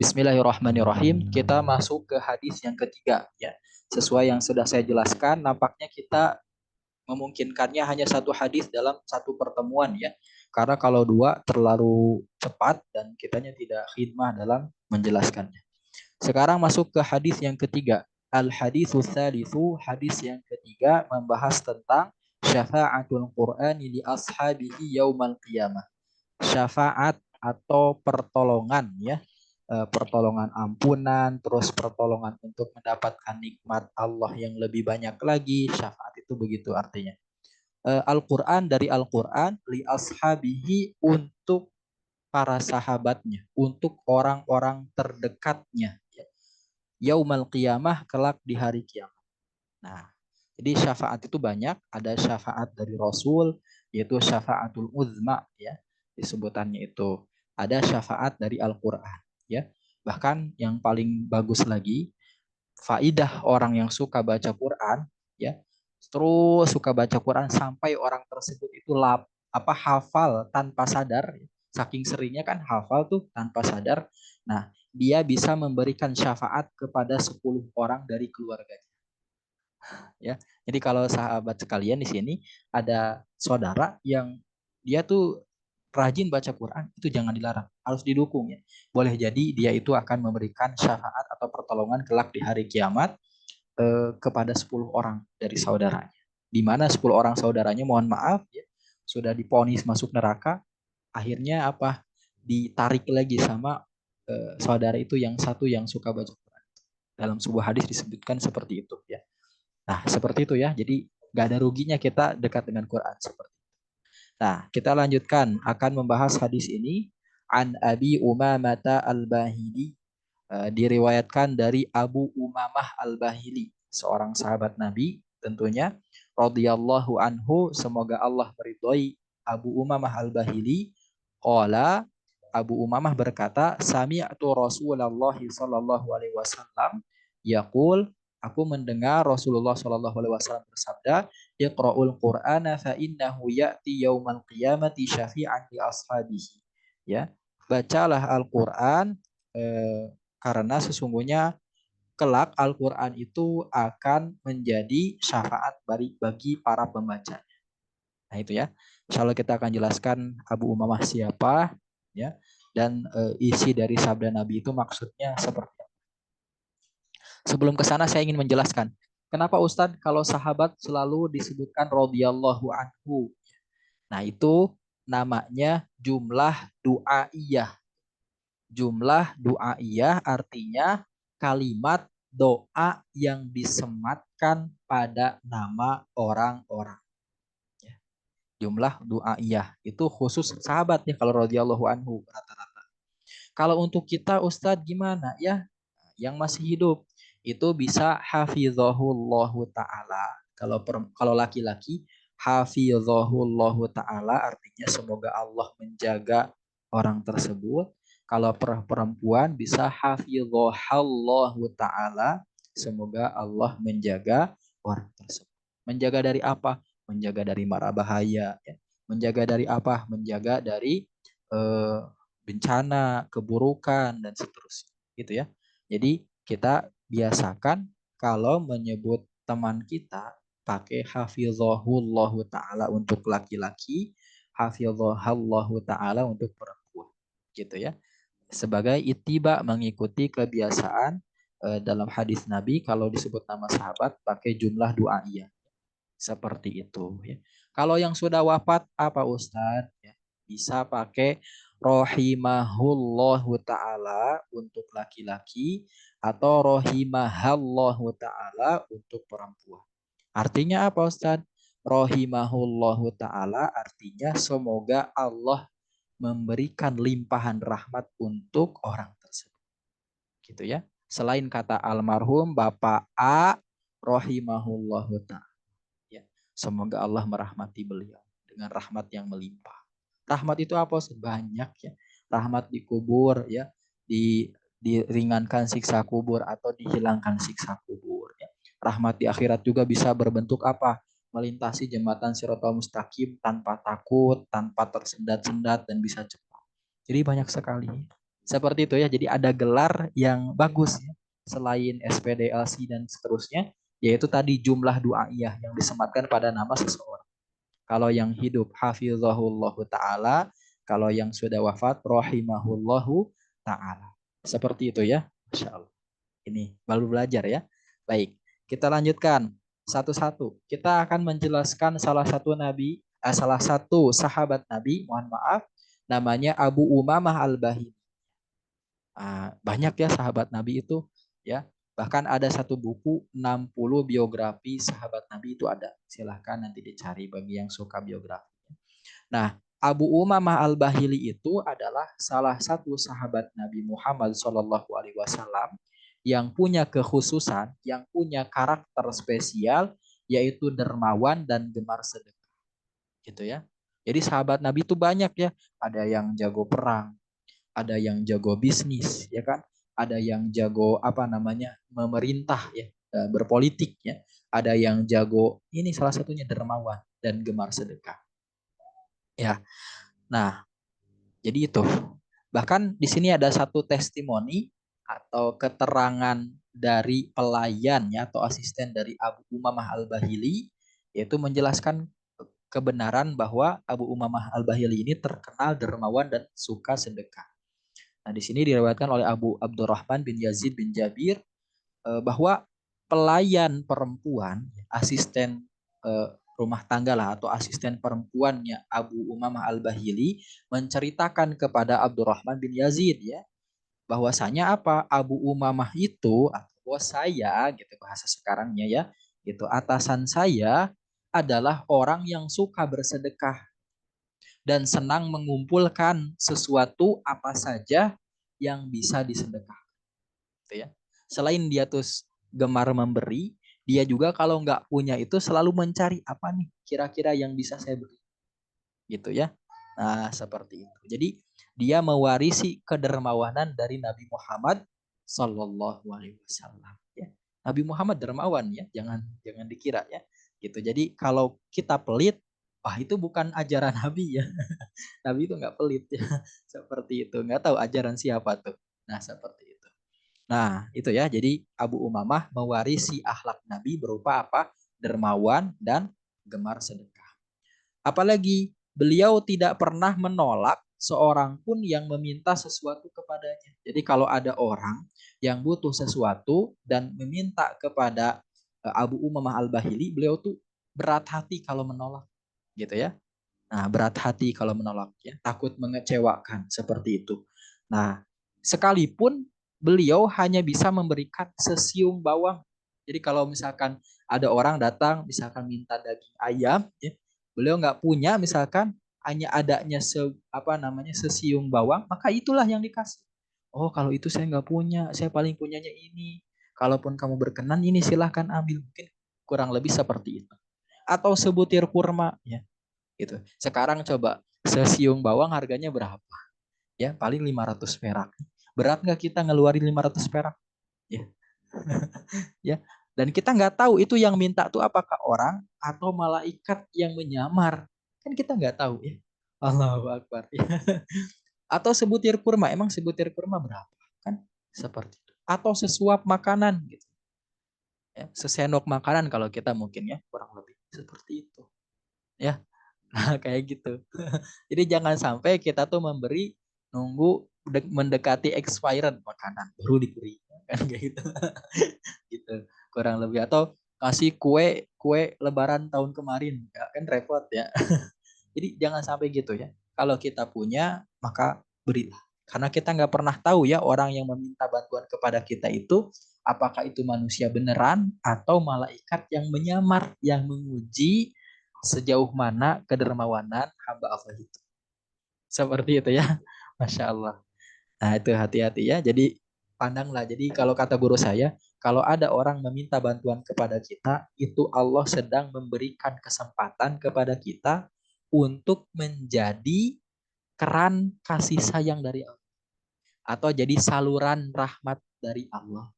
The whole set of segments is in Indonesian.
Bismillahirrahmanirrahim. Kita masuk ke hadis yang ketiga ya. Sesuai yang sudah saya jelaskan, nampaknya kita memungkinkannya hanya satu hadis dalam satu pertemuan ya. Karena kalau dua terlalu cepat dan kitanya tidak khidmah dalam menjelaskannya. Sekarang masuk ke hadis yang ketiga. Al-haditsus tsalitsu, hadis yang ketiga membahas tentang syafa'atul Qur'ani li ashabihi yaumal qiyamah. Syafaat atau pertolongan ya, pertolongan ampunan, terus pertolongan untuk mendapatkan nikmat Allah yang lebih banyak lagi. Syafaat itu begitu artinya. Al-Quran, dari Al-Quran li ashabihi, untuk para sahabatnya, untuk orang-orang terdekatnya ya. Yaumal qiyamah, kelak di hari kiamat. Nah, jadi syafaat itu banyak. Ada syafaat dari Rasul, yaitu syafaatul uzma ya, disebutannya itu. Ada syafaat dari Al-Quran ya. Bahkan yang paling bagus lagi, faidah orang yang suka baca Quran ya, terus suka baca Quran sampai orang tersebut itu hafal tanpa sadar. Saking seringnya kan hafal tuh tanpa sadar. Nah, dia bisa memberikan syafaat kepada 10 orang dari keluarganya ya. Jadi kalau sahabat sekalian di sini ada saudara yang dia tuh rajin baca Quran, itu jangan dilarang, harus didukung ya. Boleh jadi dia itu akan memberikan syafaat atau pertolongan kelak di hari kiamat kepada 10 orang dari saudaranya. Di mana 10 orang saudaranya, mohon maaf ya, sudah diponis masuk neraka, akhirnya apa? Ditarik lagi sama saudara itu yang satu yang suka baca Quran. Dalam sebuah hadis disebutkan seperti itu ya. Nah, seperti itu ya. Jadi nggak ada ruginya kita dekat dengan Quran seperti itu. Nah, kita lanjutkan akan membahas hadis ini. An Abi Umamah Al-Bahili, diriwayatkan dari Abu Umamah Al-Bahili, seorang sahabat Nabi tentunya, radhiyallahu anhu, semoga Allah meridhoi Abu Umamah Al-Bahili. Qala, Abu Umamah berkata, sami'tu Rasulullah sallallahu alaihi wasallam yaqul, aku mendengar Rasulullah sallallahu alaihi wasallam bersabda, Iqra'ul Qur'ana fa innahu ya'ti yaumal qiyamati syafi'an li ashabihi. Ya, bacalah Al-Qur'an karena sesungguhnya kelak Al-Qur'an itu akan menjadi syafaat bagi para pembacanya. Nah, itu ya. Insyaallah kita akan jelaskan Abu Umamah siapa ya, dan isi dari sabda Nabi itu maksudnya seperti apa. Sebelum ke sana saya ingin menjelaskan, kenapa Ustadz kalau sahabat selalu disebutkan radhiyallahu anhu. Nah, itu namanya jumlah du'aiyah. Jumlah du'aiyah artinya kalimat doa yang disematkan pada nama orang-orang. Ya. Jumlah du'aiyah itu khusus sahabat ya, kalau radhiyallahu anhu rata-rata. Kalau untuk kita Ustadz gimana ya? Yang masih hidup itu bisa hafizahullahu taala. Kalau laki-laki, hafizahullahu taala artinya semoga Allah menjaga orang tersebut. Kalau perempuan bisa hafizahallahu taala, semoga Allah menjaga orang tersebut. Menjaga dari apa? Menjaga dari mara bahaya ya. Menjaga dari apa? Menjaga dari bencana, keburukan dan seterusnya gitu ya. Jadi kita biasakan kalau menyebut teman kita pakai hafizahullahu taala untuk laki-laki, hafizahullahu taala untuk perempuan gitu ya. Sebagai ittiba, mengikuti kebiasaan dalam hadis Nabi, kalau disebut nama sahabat pakai jumlah du'aiyah seperti itu ya. Kalau yang sudah wafat apa Ustadz ya, bisa pakai rohimahullahu ta'ala untuk laki-laki atau rohimahallahu ta'ala untuk perempuan. Artinya apa Ustadz? Rohimahullahu ta'ala artinya semoga Allah memberikan limpahan rahmat untuk orang tersebut. Gitu ya. Selain kata almarhum Bapak A, rohimahullahu ta'ala. Ya. Semoga Allah merahmati beliau dengan rahmat yang melimpah. Rahmat itu apa? Banyak ya. Rahmat di kubur ya, diringankan siksa kubur atau dihilangkan siksa kubur ya. Rahmat di akhirat juga bisa berbentuk apa? Melintasi jembatan Shiratal Mustaqim tanpa takut, tanpa tersendat-sendat dan bisa cepat. Jadi banyak sekali Seperti itu ya. Jadi ada gelar yang bagus ya. Selain SPDLC dan seterusnya, yaitu tadi jumlah du'aiyah yang disematkan pada nama seseorang. Kalau yang hidup hafizahullahu taala, kalau yang sudah wafat rahimahullahu taala. Seperti itu ya. Masya Allah. Ini baru belajar ya. Baik, kita lanjutkan satu-satu. Kita akan menjelaskan salah satu sahabat Nabi, mohon maaf, namanya Abu Umamah Al-Bahili. Banyak ya sahabat Nabi itu ya. Bahkan ada satu buku 60 biografi sahabat Nabi itu ada. Silahkan nanti dicari bagi yang suka biografi. Nah, Abu Umamah Al-Bahili itu adalah salah satu sahabat Nabi Muhammad SAW yang punya kekhususan, yang punya karakter spesial, yaitu dermawan dan gemar sedekah. Gitu ya. Jadi sahabat Nabi itu banyak ya. Ada yang jago perang, ada yang jago bisnis, ya kan? Ada yang jago apa namanya memerintah ya, berpolitik ya. Ada yang jago ini salah satunya dermawan dan gemar sedekah. Ya. Nah, jadi itu. Bahkan di sini ada satu testimoni atau keterangan dari pelayan ya atau asisten dari Abu Umamah Al-Bahili, yaitu menjelaskan kebenaran bahwa Abu Umamah Al-Bahili ini terkenal dermawan dan suka sedekah. Nah, di sini diriwayatkan oleh Abu Abdurrahman bin Yazid bin Jabir bahwa pelayan perempuan, asisten rumah tangga lah atau asisten perempuannya Abu Umamah Al-Bahili menceritakan kepada Abdurrahman bin Yazid ya bahwasanya apa Abu Umamah itu atau bos saya gitu bahasa sekarangnya ya itu atasan saya adalah orang yang suka bersedekah dan senang mengumpulkan sesuatu apa saja yang bisa disedekah gitu ya. Selain dia tuh gemar memberi, dia juga kalau nggak punya itu selalu mencari apa nih kira-kira yang bisa saya beri gitu ya. Nah, seperti itu. Jadi dia mewarisi kedermawanan dari Nabi Muhammad Sallallahu Alaihi Wasallam. Ya. Nabi Muhammad dermawan ya, jangan dikira ya. Gitu. Jadi kalau kita pelit, wah itu bukan ajaran Nabi ya. Nabi itu nggak pelit ya. Seperti itu. Nggak tahu ajaran siapa tuh. Nah, seperti itu. Nah, itu ya. Jadi Abu Umamah mewarisi akhlak Nabi berupa apa? Dermawan dan gemar sedekah. Apalagi beliau tidak pernah menolak seorang pun yang meminta sesuatu kepadanya. Jadi kalau ada orang yang butuh sesuatu dan meminta kepada Abu Umamah Al-Bahili, beliau tuh berat hati kalau menolak, gitu ya. Nah, berat hati kalau menolak ya, takut mengecewakan seperti itu. Nah, sekalipun beliau hanya bisa memberikan sesiung bawang. Jadi kalau misalkan ada orang datang misalkan minta daging ayam ya, beliau nggak punya misalkan hanya adanya apa namanya sesiung bawang, maka itulah yang dikasih. Oh, kalau itu saya nggak punya, saya paling punyanya ini. Kalaupun kamu berkenan ini silahkan ambil. Mungkin kurang lebih seperti itu. Atau sebutir kurma ya gitu. Sekarang coba sesiung bawang harganya berapa? Ya, paling 500 perak. Berat nggak kita ngeluarin 500 perak? Ya. Ya. Dan kita nggak tahu itu yang minta tuh apakah orang atau malaikat yang menyamar. Kan kita nggak tahu ya. Allahu Akbar. Ya. Atau sebutir kurma, emang sebutir kurma berapa? Kan seperti itu. Atau sesuap makanan gitu. Ya, sesendok makanan kalau kita mungkin ya kurang lebih seperti itu. Ya, nah, kayak gitu. Jadi jangan sampai kita tuh memberi nunggu mendekati expired makanan baru diberi kan kayak gitu. Gitu. Kurang lebih atau kasih kue kue lebaran tahun kemarin ya, kan repot ya. Jadi jangan sampai gitu ya. Kalau kita punya maka berilah. Karena kita nggak pernah tahu ya orang yang meminta bantuan kepada kita itu apakah itu manusia beneran atau malaikat yang menyamar yang menguji sejauh mana kedermawanan hamba Allah itu. Seperti itu ya. Masya Allah. Nah itu hati-hati ya. Jadi pandanglah. Jadi kalau kata guru saya, kalau ada orang meminta bantuan kepada kita, itu Allah sedang memberikan kesempatan kepada kita untuk menjadi keran kasih sayang dari Allah. Atau jadi saluran rahmat dari Allah.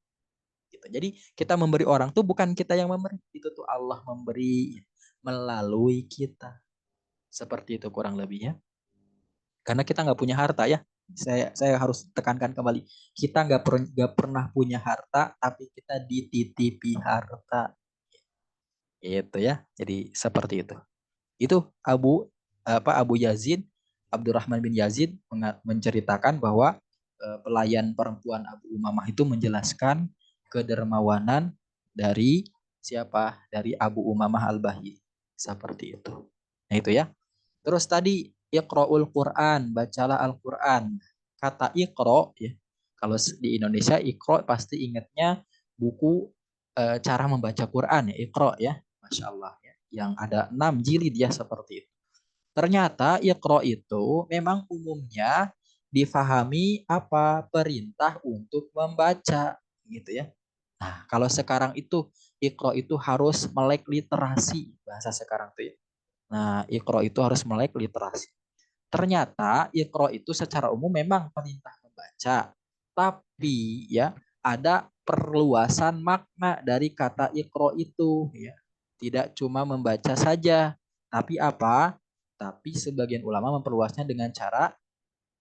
Gitu. Jadi kita memberi orang tuh bukan kita yang memberi. Itu tuh Allah memberi melalui kita. Seperti itu kurang lebihnya. Karena kita nggak punya harta ya. Saya harus tekankan kembali. Kita nggak pernah punya harta, tapi kita dititipi harta. Itu ya. Jadi seperti itu. Itu Abu Yazid Abdurrahman bin Yazid menceritakan bahwa pelayan perempuan Abu Umamah itu menjelaskan kedermawanan dari siapa? Dari Abu Umamah Al-Bahili. Seperti itu. Nah itu ya. Terus tadi Iqra'ul Quran, bacalah Al-Quran. Kata Iqra ya. Kalau di Indonesia Iqra pasti ingatnya buku cara membaca Quran ya, Iqra ya. Masya Allah ya. Yang ada 6 jilid ya seperti itu. Ternyata Iqra itu memang umumnya difahami apa perintah untuk membaca gitu ya. Nah, kalau sekarang itu Iqra itu harus melek literasi bahasa sekarang tuh ya. Nah, Iqra itu harus melek literasi. Ternyata Iqra itu secara umum memang perintah membaca, tapi ya ada perluasan makna dari kata Iqra itu ya. Tidak cuma membaca saja, tapi apa? Tapi sebagian ulama memperluasnya dengan cara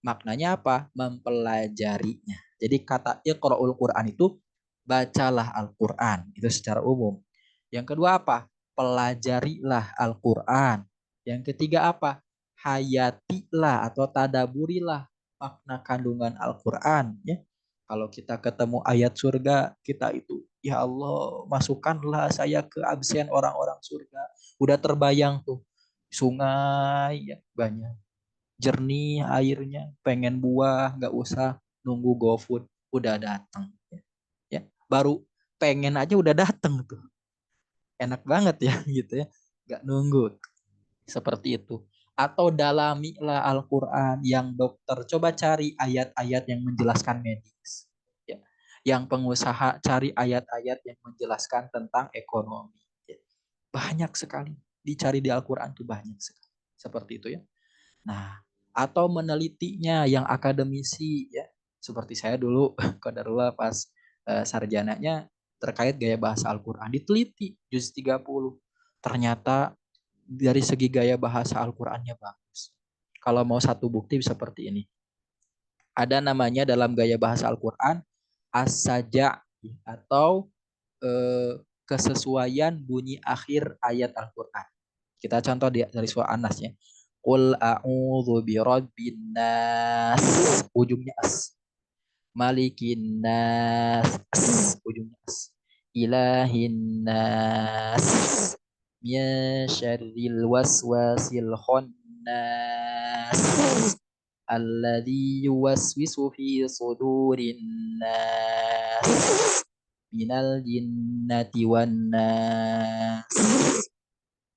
maknanya apa? Mempelajarinya. Jadi kata Iqra'ul Quran itu bacalah Al-Quran. Itu secara umum. Yang kedua apa? Pelajarilah Al-Quran. Yang ketiga apa? Hayatilah atau tadaburilah makna kandungan Al-Quran. Ya. Kalau kita ketemu ayat surga, kita itu, ya Allah, masukkanlah saya ke absen orang-orang surga. Udah terbayang tuh, sungai ya, banyak jernih airnya, pengen buah, nggak usah nunggu GoFood, udah datang. Ya, baru pengen aja udah datang tuh, enak banget ya gitu ya, nggak nunggu seperti itu. Atau dalamilah Al-Quran yang dokter, coba cari ayat-ayat yang menjelaskan medis. Ya. Yang pengusaha cari ayat-ayat yang menjelaskan tentang ekonomi. Ya. Banyak sekali dicari di Al-Quran tuh banyak sekali. Seperti itu ya. Nah, atau menelitinya yang akademisi ya. Seperti saya dulu qadarullah pas sarjananya terkait gaya bahasa Al-Qur'an diteliti juz 30. Ternyata dari segi gaya bahasa Al-Qur'annya bagus. Kalau mau satu bukti seperti ini. Ada namanya dalam gaya bahasa Al-Qur'an as-saja atau kesesuaian bunyi akhir ayat Al-Qur'an. Kita contoh dari surah An-Nas ya. Qul a'udzu birabbin nas. Ujungnya as. Malikin nas. As. Ujungnya as. Ilahin nas. Min syarril waswasil khannas. Alladzi yuwaswisu fi sudurin nas. Minal jinnati wan nas.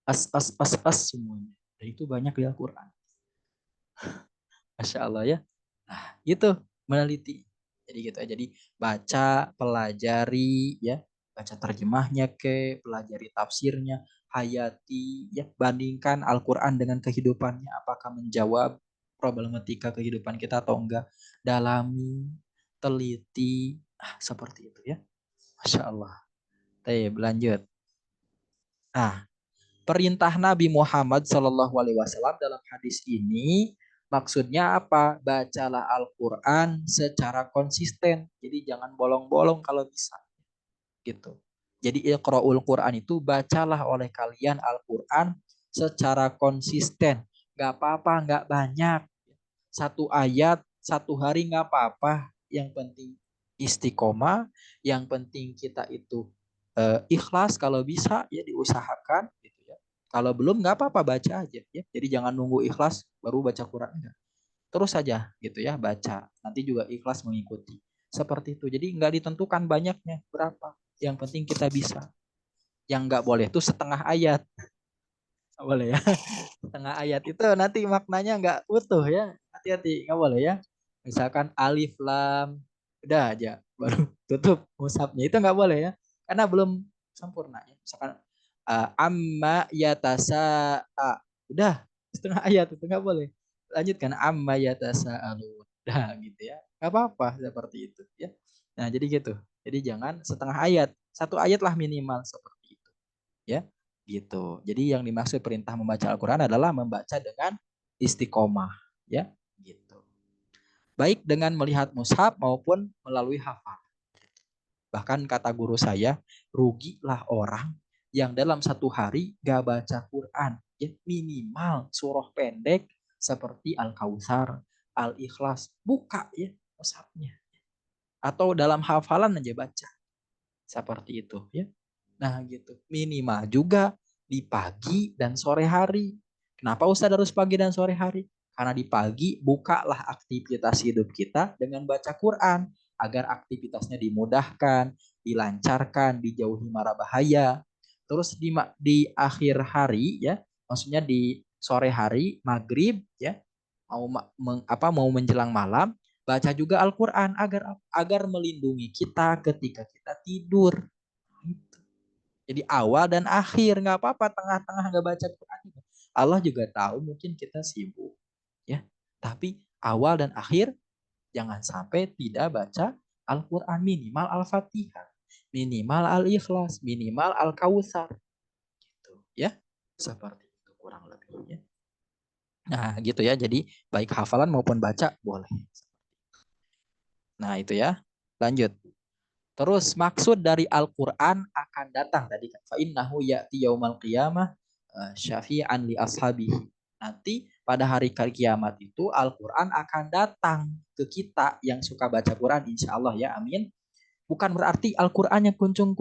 As semuanya. Dan itu banyak di Al-Quran. Masya Allah ya. Nah, itu meneliti. Jadi gitu ya. Jadi baca, pelajari ya, baca terjemahnya pelajari tafsirnya, hayati ya, bandingkan Al-Quran dengan kehidupannya apakah menjawab problematika kehidupan kita atau enggak. Dalami, teliti, seperti itu ya. Masya Allah. Lanjut. Nah, perintah Nabi Muhammad SAW dalam hadis ini maksudnya apa? Bacalah Al-Quran secara konsisten. Jadi jangan bolong-bolong kalau bisa. Gitu. Jadi Iqra'ul Quran itu bacalah oleh kalian Al-Quran secara konsisten. Gak apa-apa, gak banyak. Satu ayat, satu hari gak apa-apa. Yang penting istiqomah. Yang penting kita itu ikhlas kalau bisa ya diusahakan gitu ya. Kalau belum nggak apa-apa baca aja ya. Jadi jangan nunggu ikhlas baru baca Quran enggak. Terus saja gitu ya baca. Nanti juga ikhlas mengikuti. Seperti itu. Jadi nggak ditentukan banyaknya berapa. Yang penting kita bisa. Yang nggak boleh tuh setengah ayat. Nggak boleh ya. Setengah ayat itu nanti maknanya nggak utuh ya. Hati-hati nggak boleh ya. Misalkan alif lam udah aja baru tutup mushafnya itu nggak boleh ya. Karena belum sempurna ya. Misalkan amma yatasa udah setengah ayat itu nggak boleh. Lanjutkan amma yatasa udah gitu ya. Nggak apa-apa seperti itu ya. Nah jadi gitu. Jadi jangan setengah ayat. Satu ayat lah minimal seperti itu ya gitu. Jadi yang dimaksud perintah membaca Al-Quran adalah membaca dengan istiqomah ya gitu. baik dengan melihat mushaf maupun melalui hafal. Bahkan kata guru saya, rugilah orang yang dalam satu hari gak baca Quran. Ya, minimal surah pendek seperti Al-Kautsar, Al-Ikhlas. Buka ya mushafnya. Atau dalam hafalan aja baca. Seperti itu ya. Nah gitu. Minimal juga di pagi dan sore hari. Kenapa Ustaz harus pagi dan sore hari? Karena di pagi bukalah aktivitas hidup kita dengan baca Quran agar aktivitasnya dimudahkan, dilancarkan, dijauhi mara bahaya. Terus di akhir hari ya, maksudnya di sore hari maghrib ya, mau menjelang malam, baca juga Al-Quran agar melindungi kita ketika kita tidur. Jadi awal dan akhir nggak apa-apa, tengah-tengah nggak baca Quran. Allah juga tahu mungkin kita sibuk, ya. Tapi awal dan akhir jangan sampai tidak baca Al-Quran, minimal Al-Fatihah, minimal Al-Ikhlas, minimal Al-Kautsar, gitu, ya. Seperti itu kurang lebihnya. Nah, gitu ya. Jadi baik hafalan maupun baca boleh. Nah, itu ya. Lanjut. Terus maksud dari Al-Quran akan datang tadi kan. Fa innahu ya'ti yaumal qiyamah syafi'an li ashabihi. Nanti pada hari kiamat itu Al-Quran akan datang ke kita yang suka baca Quran, insya Allah ya, amin. Bukan berarti Al-Quran yang kuncung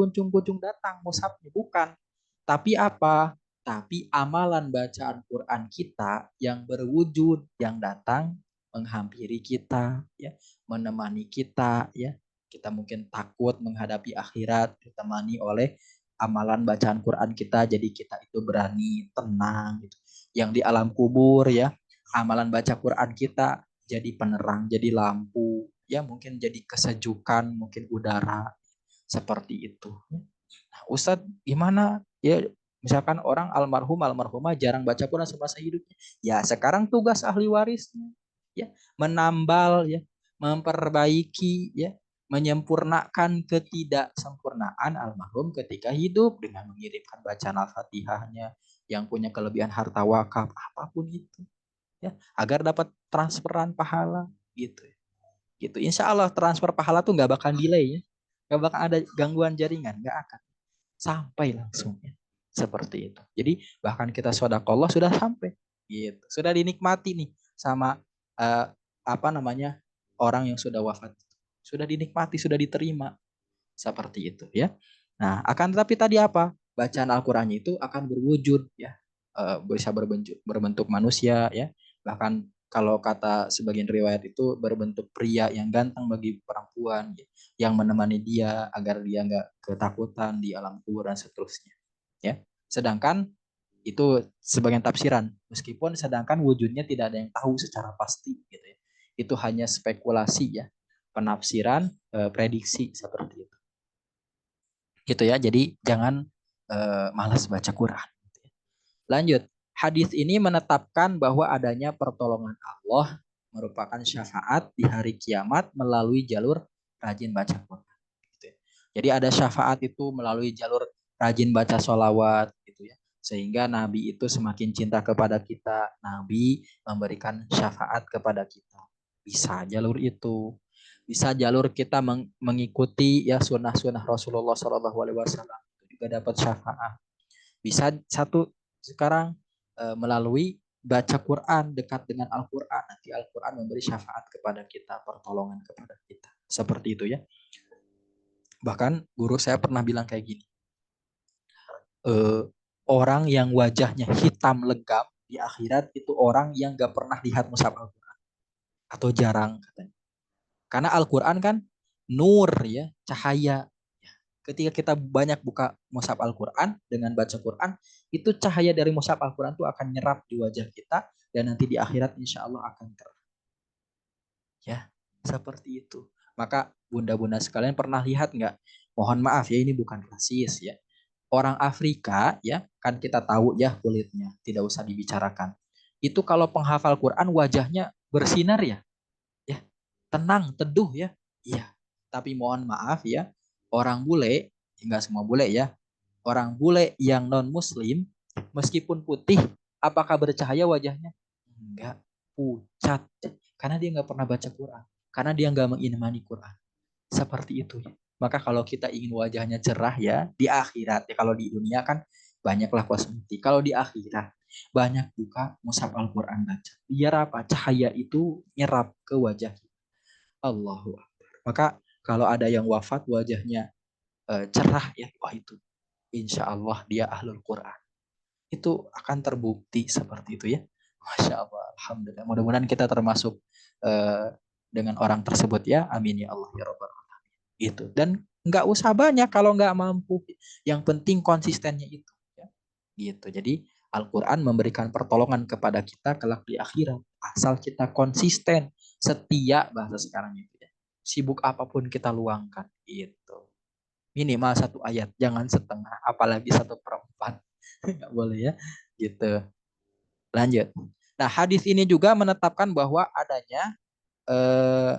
datang, mushafnya bukan. Tapi apa? Tapi amalan bacaan Quran kita yang berwujud, yang datang menghampiri kita, ya, menemani kita, ya. Kita mungkin takut menghadapi akhirat, ditemani oleh amalan bacaan Quran kita, jadi kita itu berani, tenang, gitu. Yang di alam kubur, ya, amalan baca Quran kita jadi penerang, jadi lampu, ya, mungkin jadi kesejukan, mungkin udara, seperti itu. Nah, Ustadz gimana ya, misalkan orang almarhum almarhumah jarang baca Quran semasa hidupnya, ya sekarang tugas ahli warisnya ya menambal, ya memperbaiki, ya menyempurnakan ketidaksempurnaan almarhum ketika hidup dengan mengirimkan bacaan Al-Fatihahnya yang punya kelebihan harta wakaf apapun itu, ya agar dapat transferan pahala, gitu gitu. Insya Allah transfer pahala tuh nggak bakal delay, ya, nggak bakal ada gangguan jaringan, nggak akan, sampai langsung ya. Seperti itu. Jadi bahkan kita sodakolah sudah sampai, gitu, sudah dinikmati nih sama uh, apa namanya orang yang sudah wafat, sudah dinikmati, sudah diterima, seperti itu ya. Nah akan tetapi tadi apa, bacaan Al-Qurannya itu akan berwujud ya, bisa berbentuk manusia ya, bahkan kalau kata sebagian riwayat itu berbentuk pria yang ganteng bagi perempuan ya, yang menemani dia agar dia nggak ketakutan di alam kubur dan seterusnya ya. Sedangkan itu sebagian tafsiran, meskipun sedangkan wujudnya tidak ada yang tahu secara pasti gitu ya, itu hanya spekulasi ya, penafsiran, prediksi seperti itu gitu ya. Jadi jangan malas baca Quran. Lanjut, hadis ini menetapkan bahwa adanya pertolongan Allah merupakan syafaat di hari kiamat melalui jalur rajin baca Quran. Gitu ya. Jadi ada syafaat itu melalui jalur rajin baca sholawat, gitu ya. Sehingga Nabi itu semakin cinta kepada kita, Nabi memberikan syafaat kepada kita. Bisa jalur itu, bisa jalur kita mengikuti ya sunnah-sunnah Rasulullah SAW, itu juga dapat syafaat. Bisa satu sekarang melalui baca Quran, dekat dengan Al-Quran, nanti Al-Quran memberi syafaat kepada kita, pertolongan kepada kita, seperti itu ya. Bahkan guru saya pernah bilang kayak gini, orang yang wajahnya hitam legam di akhirat itu orang yang gak pernah lihat mushaf Al-Quran atau jarang katanya. Karena Al-Quran kan nur ya, cahaya. Ketika kita banyak buka mushaf Al-Quran dengan baca Quran, itu cahaya dari mushaf Al-Quran itu akan nyerap di wajah kita dan nanti di akhirat insya Allah akan terang. Ya, seperti itu. Maka bunda-bunda sekalian pernah lihat nggak? Mohon maaf ya, ini bukan rasis ya. Orang Afrika ya, kan kita tahu ya kulitnya, tidak usah dibicarakan. Itu kalau penghafal Quran wajahnya bersinar ya, ya tenang, teduh ya. Iya. Tapi mohon maaf ya, orang bule, enggak semua bule ya. Orang bule yang non muslim meskipun putih, apakah bercahaya wajahnya? Enggak, pucat. Karena dia nggak pernah baca Quran. Karena dia nggak mengimani Quran. Seperti itu ya. Maka kalau kita ingin wajahnya cerah ya di akhirat ya, kalau di dunia kan banyaklah kosmetik. Kalau di akhirat banyak buka mushaf Al-Quran baca. Biar apa? Cahaya itu nyerap ke wajah kita. Allahu Akbar. Maka kalau ada yang wafat wajahnya cerah ya, wah itu insya Allah dia ahlul Quran. Itu akan terbukti seperti itu ya. Masya Allah, Alhamdulillah. Mudah-mudahan kita termasuk eh, dengan orang tersebut ya. Amin ya Allah ya Rabbal Alamin. Itu. Dan nggak usah banyak kalau nggak mampu. Yang penting konsistennya itu. Ya. Gitu. Jadi Al-Quran memberikan pertolongan kepada kita kelak di akhirat. Asal kita konsisten, setia bahasa sekarang itu ya. Sibuk apapun kita luangkan. Gitu. Minimal satu ayat, jangan setengah, apalagi 1/4. Nggak boleh ya. Gitu. Lanjut. Nah, hadis ini juga menetapkan bahwa adanya eh,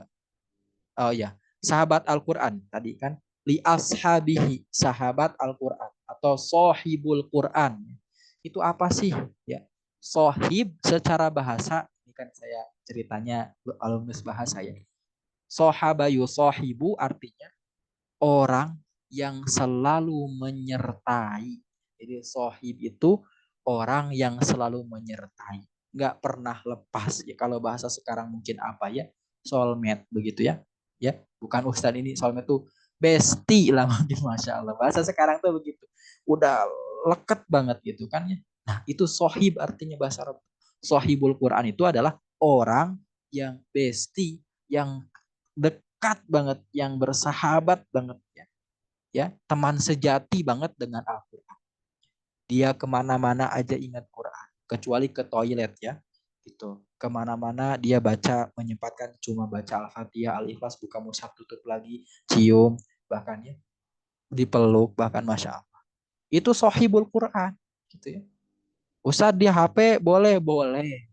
oh ya, sahabat Al-Qur'an tadi kan li ashabihi, sahabat Al-Qur'an atau sohibul Qur'an. Itu apa sih? Ya. Sohib secara bahasa, ini kan saya ceritanya alumnus bahasa ya. Sohaba yusohibu artinya orang yang selalu menyertai. Jadi sohib itu orang yang selalu menyertai. Nggak pernah lepas. Ya, kalau bahasa sekarang mungkin apa ya? Soulmate begitu ya. Ya, bukan Ustadz ini soulmate tuh bestie lah mungkin Masya Allah. Bahasa sekarang tuh begitu. Udah leket banget gitu kan ya. Nah itu sohib artinya bahasa Arab. Sohibul Quran itu adalah orang yang bestie, yang dekat banget, yang bersahabat banget ya, ya teman sejati banget dengan Al-Quran. Dia kemana-mana aja ingat Quran, kecuali ke toilet ya, gitu. Kemana-mana dia baca, menyempatkan cuma baca Al-Fatihah, Al-Ikhlas, buka mushaf, tutup lagi, cium, bahkan ya dipeluk, bahkan Masya Allah. Itu sohibul Quran, gitu ya. Ustadz di HP boleh, boleh.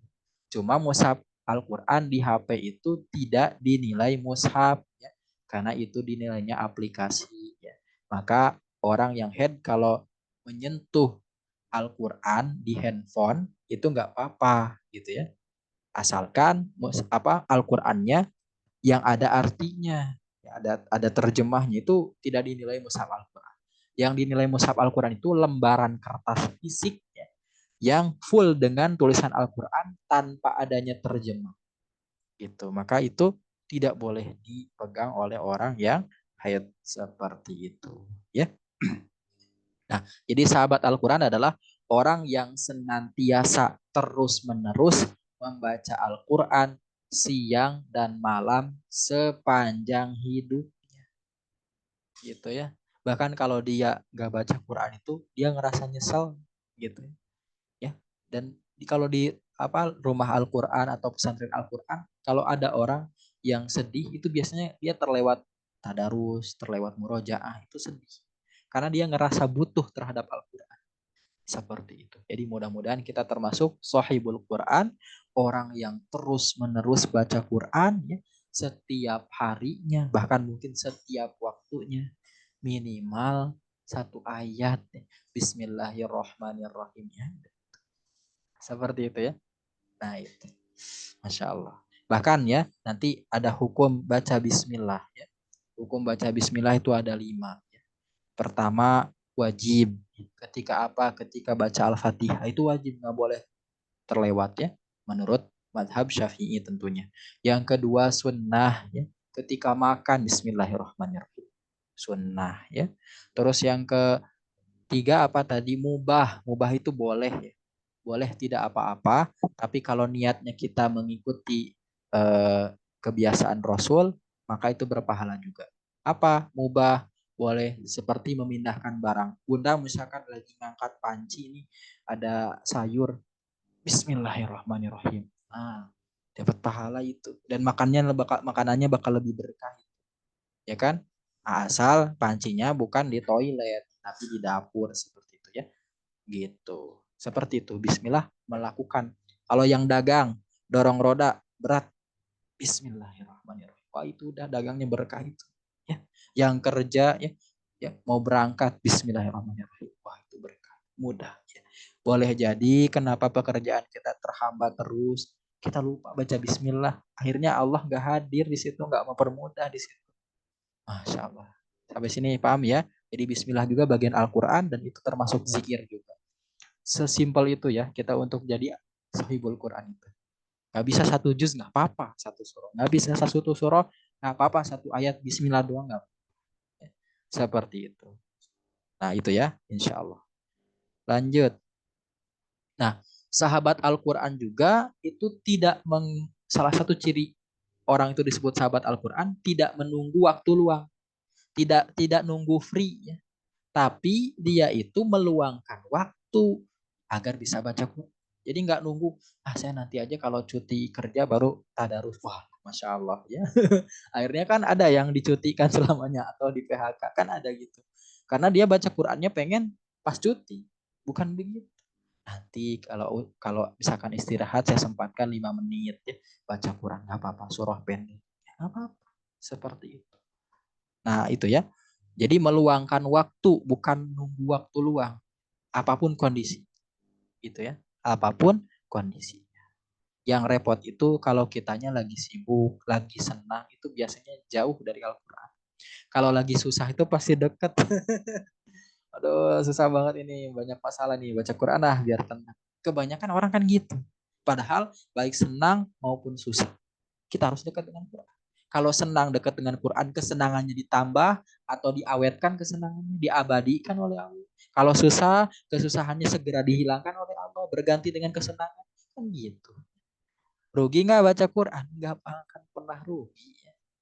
Cuma mushaf Al-Quran di HP itu tidak dinilai mushaf ya, karena itu dinilainya aplikasi ya. Maka orang yang head kalau menyentuh Al-Quran di handphone itu nggak apa-apa gitu ya. Asalkan Al-Qurannya yang ada artinya, ya, ada terjemahnya itu tidak dinilai mushaf Al-Quran. Yang dinilai mushaf Al-Quran itu lembaran kertas fisik ya, yang full dengan tulisan Al-Quran tanpa adanya terjemah. Gitu. Maka itu tidak boleh dipegang oleh orang yang haid seperti itu. Ya. Nah, jadi sahabat Al-Quran adalah orang yang senantiasa terus-menerus membaca Al-Quran siang dan malam sepanjang hidupnya. Gitu ya. Bahkan kalau dia nggak baca Quran itu, dia ngerasa nyesel gitu ya. Dan kalau di rumah Al-Qur'an atau pesantren Al-Qur'an, kalau ada orang yang sedih itu biasanya dia terlewat tadarus, terlewat murojaah, itu sedih. Karena dia ngerasa butuh terhadap Al-Qur'an. Seperti itu. Jadi mudah-mudahan kita termasuk sahibul Quran, orang yang terus-menerus baca Quran ya, setiap harinya, bahkan mungkin setiap waktunya, minimal satu ayat. Bismillahirrahmanirrahim ya. Seperti itu ya. Nah itu. Masya Allah. Bahkan ya, nanti ada hukum baca bismillah. Ya. Hukum baca bismillah itu ada 5. Ya. Pertama, wajib. Ketika apa? Ketika baca Al-Fatihah. Itu wajib, nggak boleh terlewat ya. Menurut madhab syafi'i tentunya. Yang kedua, sunnah. Ya. Ketika makan, bismillahirrahmanirrahim. Sunnah ya. Terus yang ketiga apa tadi? Mubah. Mubah itu boleh ya, boleh tidak apa-apa, tapi kalau niatnya kita mengikuti eh, kebiasaan Rasul, maka itu berpahala juga. Apa? Mubah, boleh seperti memindahkan barang. Bunda misalkan lagi ngangkat panci ini, ada sayur, Bismillahirrahmanirrahim. Nah, dapat pahala itu. Dan makanannya bakal lebih berkah. Ya kan? Asal pancinya bukan di toilet, tapi di dapur seperti itu ya. Gitu. Seperti itu. Bismillah melakukan. Kalau yang dagang, dorong roda berat. Bismillahirrahmanirrahim. Wah itu udah dagangnya berkah itu. Ya. Yang kerja ya mau berangkat. Bismillahirrahmanirrahim. Wah itu berkah. Mudah. Ya. Boleh jadi kenapa pekerjaan kita terhambat terus. kita lupa baca bismillah. Akhirnya Allah nggak hadir di situ, nggak mempermudah di situ. Masya Allah. Sampai sini paham ya? Jadi bismillah juga bagian Al-Quran dan itu termasuk zikir juga. Sesimpel itu ya kita untuk jadi sahibul Quran itu. Gak bisa satu juz nggak apa-apa satu surah. Gak bisa satu surah nggak apa-apa satu ayat bismillah doang nggak. Seperti itu. Nah itu ya insya Allah. Lanjut. Nah sahabat Al-Quran juga itu tidak salah satu ciri orang itu disebut sahabat Al-Quran tidak menunggu waktu luang. Tidak nunggu free ya. Tapi dia itu meluangkan waktu agar bisa baca Quran. Jadi nggak nunggu, saya nanti aja kalau cuti kerja baru tadarus. Wah, Masya Allah ya. Akhirnya kan ada yang dicutikan selamanya atau di PHK. Kan ada gitu. Karena dia baca Qurannya pengen pas cuti. Bukan begitu. Nanti kalau kalau misalkan istirahat saya sempatkan 5 menit ya, baca Quran. Nggak apa-apa, surah pendek. Nggak apa-apa. Seperti itu. Nah itu ya. Jadi meluangkan waktu bukan nunggu waktu luang. Apapun kondisi. Gitu ya. Apapun kondisi. Yang repot itu kalau kitanya lagi sibuk, lagi senang, itu biasanya jauh dari Al-Quran. Kalau lagi susah itu pasti deket. Aduh susah banget ini. Banyak masalah nih. Baca Quran lah biar tenang. Kebanyakan orang kan gitu. Padahal baik senang maupun susah. Kita harus dekat dengan Quran. Kalau senang dekat dengan Quran, kesenangannya ditambah atau diawetkan kesenangannya, diabadikan oleh Allah. Kalau susah, kesusahannya segera dihilangkan oleh Allah, berganti dengan kesenangan. Kan gitu. Rugi nggak baca Quran? Nggak akan pernah rugi.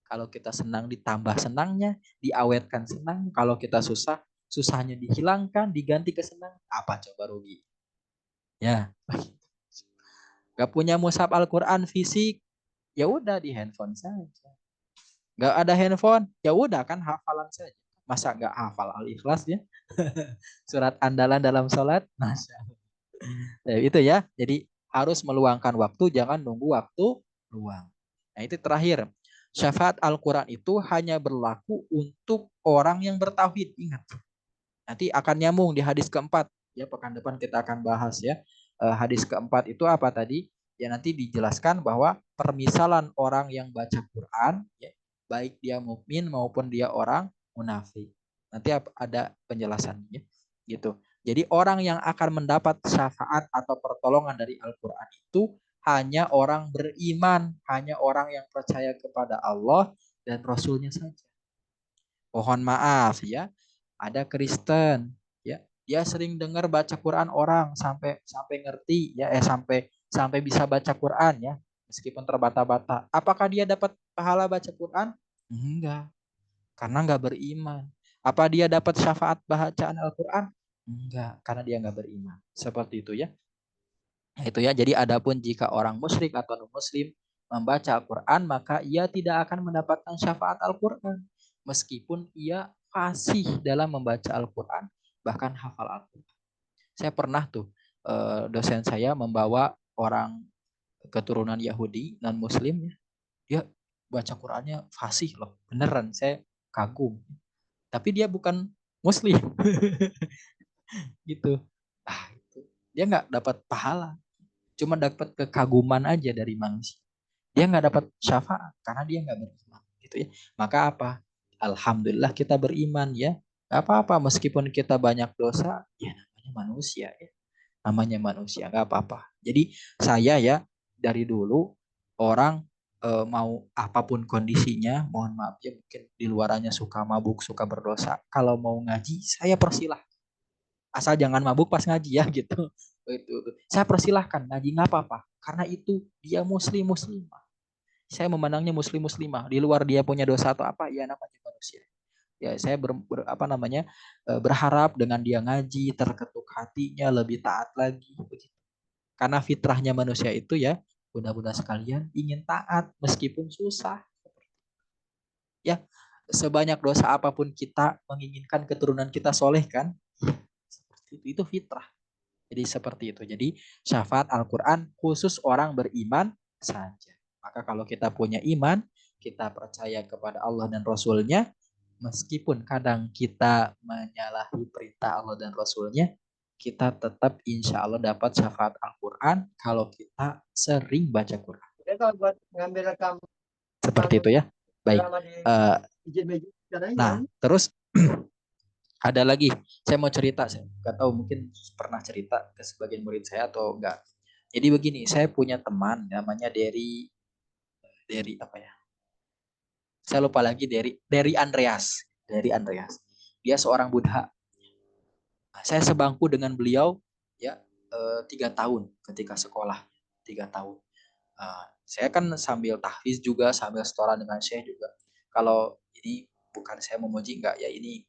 Kalau kita senang ditambah senangnya, diawetkan senang. Kalau kita susah, susahnya dihilangkan, diganti kesenangan. Apa coba rugi? Ya, nggak punya mushaf Al-Quran fisik, ya udah di handphone saja. Nggak ada handphone, ya udah kan hafalan saja. Masa nggak hafal Al-Ikhlas ya? Surat andalan dalam sholat. Masya Allah. Ya, itu ya. Jadi harus meluangkan waktu, jangan nunggu waktu luang. Nah itu terakhir. Syafaat Al-Quran itu hanya berlaku untuk orang yang bertauhid. Ingat. Nanti akan nyambung di hadis keempat. Ya pekan depan kita akan bahas ya. Hadis keempat itu apa tadi? Ya nanti dijelaskan bahwa permisalan orang yang baca Quran, ya, baik dia mukmin maupun dia orang munafik. Nanti ada penjelasannya gitu. Jadi orang yang akan mendapat syafaat atau pertolongan dari Al-Quran itu hanya orang beriman, hanya orang yang percaya kepada Allah dan Rasulnya saja. Mohon maaf ya, ada Kristen ya, dia sering dengar baca Quran orang sampai sampai ngerti ya, sampai sampai bisa baca Quran ya, meskipun terbata-bata. Apakah dia dapat pahala baca Quran? Enggak, karena enggak beriman. Apa dia dapat syafaat bacaan Al-Quran? Enggak, karena dia enggak beriman. Seperti itu ya. Nah, itu ya. Jadi adapun jika orang musyrik atau non-muslim membaca Al-Quran, maka ia tidak akan mendapatkan syafaat Al-Quran. Meskipun ia fasih dalam membaca Al-Quran, bahkan hafal Al-Quran. Saya pernah tuh, dosen saya membawa orang keturunan Yahudi, non-muslim, dia baca Qurannya fasih loh. Beneran, saya kagum. Tapi dia bukan muslim. Gitu. Itu. Dia nggak dapat pahala. Cuma dapat kekaguman aja dari manusia. Dia nggak dapat syafaat karena dia nggak beriman, gitu ya. Maka apa? Alhamdulillah kita beriman ya. Gak apa-apa meskipun kita banyak dosa, ya namanya manusia ya. Namanya manusia, nggak apa-apa. Jadi saya ya dari dulu orang mau apapun kondisinya, mohon maaf ya mungkin di luarannya suka mabuk, suka berdosa. Kalau mau ngaji, saya persilahkan. Asal jangan mabuk pas ngaji ya gitu. Itu. Saya persilahkan ngaji nggak apa-apa. Karena itu dia muslim muslimah. Saya memandangnya muslim muslimah. Di luar dia punya dosa atau apa, ya namanya manusia. Ya saya apa namanya berharap dengan dia ngaji terketuk hatinya lebih taat lagi. Begitu. Karena fitrahnya manusia itu ya bunda-bunda sekalian ingin taat meskipun susah. Ya sebanyak dosa apapun kita menginginkan keturunan kita soleh kan. Itu fitrah. Jadi seperti itu. Jadi syafaat Al-Quran khusus orang beriman saja. Maka kalau kita punya iman, kita percaya kepada Allah dan Rasulnya, meskipun kadang kita menyalahi perintah Allah dan Rasulnya, kita tetap insya Allah dapat syafaat Al-Quran kalau kita sering baca Quran. Jadi kalau buat ngambil rekam Seperti itu ya. Baik. drama di Nah, terus ada lagi. Saya mau cerita. Saya nggak tahu mungkin pernah cerita ke sebagian murid saya atau enggak. Jadi begini, saya punya teman namanya Derry apa ya? Saya lupa lagi Derry Andreas. Derry Andreas. Dia seorang Buddha. Nah, saya sebangku dengan beliau ya 3 tahun ketika sekolah 3 tahun. Saya kan sambil tahfiz juga sambil setoran dengan Syekh juga. Kalau ini bukan saya memuji enggak ya ini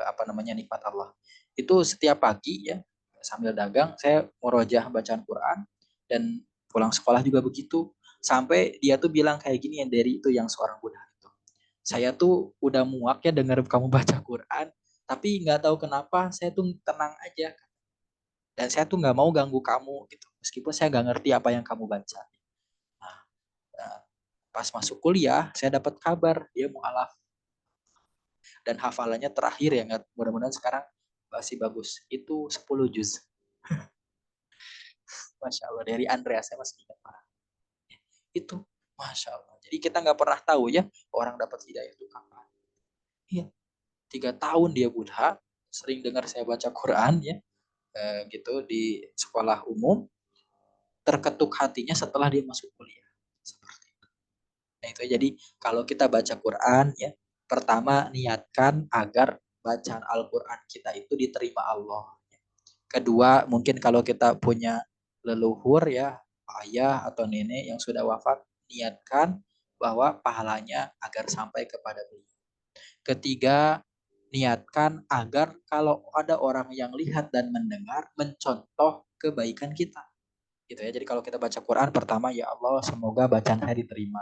apa namanya nikmat Allah. Itu setiap pagi ya sambil dagang saya merojah bacaan Quran dan pulang sekolah juga begitu. Sampai dia tuh bilang kayak gini yang dari itu yang seorang Buddha itu. Saya tuh udah muak ya dengar kamu baca Quran, tapi nggak tahu kenapa saya tuh tenang aja dan saya tuh nggak mau ganggu kamu gitu. Meskipun saya nggak ngerti apa yang kamu baca. Nah, pas masuk kuliah, saya dapat kabar dia mualaf dan hafalannya terakhir ya mudah-mudahan sekarang masih bagus. Itu 10 juz. Masya Allah dari Andreas saya masih ingat parah. Itu Masya Allah. Jadi kita nggak pernah tahu ya orang dapat hidayah itu kapan. Iya, 3 tahun dia Buddha, sering dengar saya baca Quran ya, gitu di sekolah umum, terketuk hatinya setelah dia masuk kuliah. Seperti itu. Nah itu jadi kalau kita baca Quran ya, pertama niatkan agar bacaan Al-Quran kita itu diterima Allah. Kedua, mungkin kalau kita punya leluhur ya, ayah atau nenek yang sudah wafat, niatkan bahwa pahalanya agar sampai kepada beliau. Ketiga, niatkan agar kalau ada orang yang lihat dan mendengar, mencontoh kebaikan kita. Gitu ya. Jadi kalau kita baca Quran, pertama ya Allah, semoga bacaan saya diterima.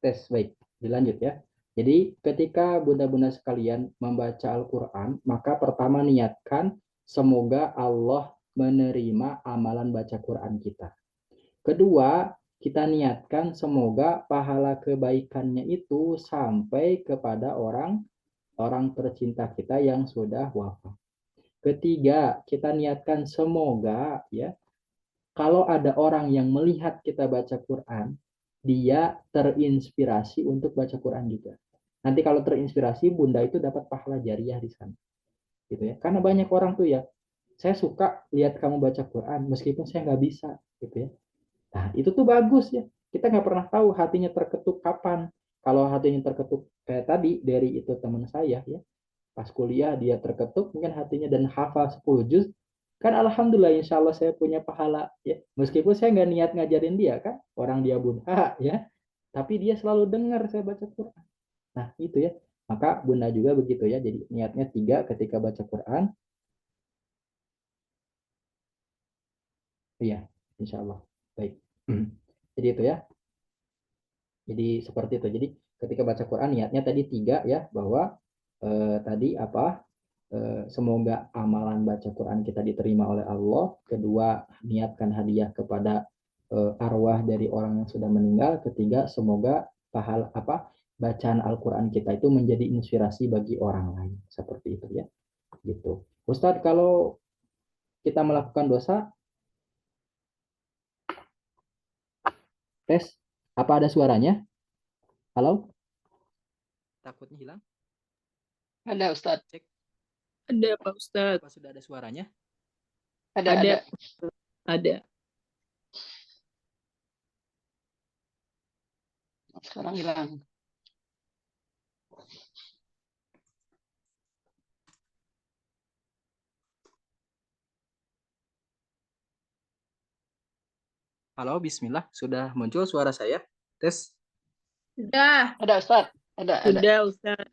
Tes baik, dilanjut ya. Jadi ketika bunda-bunda sekalian membaca Al-Quran, maka pertama niatkan semoga Allah menerima amalan baca Quran kita. Kedua, kita niatkan semoga pahala kebaikannya itu sampai kepada orang tercinta kita yang sudah wafat. Ketiga, kita niatkan semoga ya kalau ada orang yang melihat kita baca Quran, dia terinspirasi untuk baca Quran juga. Nanti kalau terinspirasi, bunda itu dapat pahala jariah di sana. Gitu ya. Karena banyak orang tuh ya, saya suka lihat kamu baca Quran, meskipun saya nggak bisa. Gitu ya. Nah, itu tuh bagus ya. Kita nggak pernah tahu hatinya terketuk kapan. Kalau hatinya terketuk kayak tadi, dari itu teman saya ya, pas kuliah dia terketuk mungkin hatinya dan hafal 10 juz, kan alhamdulillah insya Allah saya punya pahala ya, meskipun saya nggak niat ngajarin dia kan, orang dia Buddha ya, tapi dia selalu dengar saya baca Quran. Nah itu ya, maka bunda juga begitu ya, jadi niatnya 3 ketika baca Quran. Iya, insya Allah. Baik. Jadi itu ya, jadi seperti itu. Jadi ketika baca Quran niatnya tadi 3 ya, bahwa tadi apa, semoga amalan baca Quran kita diterima oleh Allah. Kedua, niatkan hadiah kepada arwah dari orang yang sudah meninggal. Ketiga, semoga pahala apa, bacaan Al-Quran kita itu menjadi inspirasi bagi orang lain. Seperti itu ya. Gitu. Ustadz, kalau kita melakukan dosa, tes, apa ada suaranya? Halo? Takutnya hilang? Ada Ustadz. Cek. Ada Pak Ustadz. Apa sudah ada suaranya? Ada. Ada. Sekarang hilang. Halo, bismillah. Sudah muncul suara saya? Tes. Sudah. Ada Ustadz. Ada. Sudah Ustadz.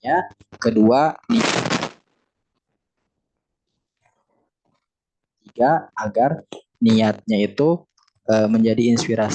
kepadanya. Kedua, tiga, agar niatnya itu menjadi inspirasi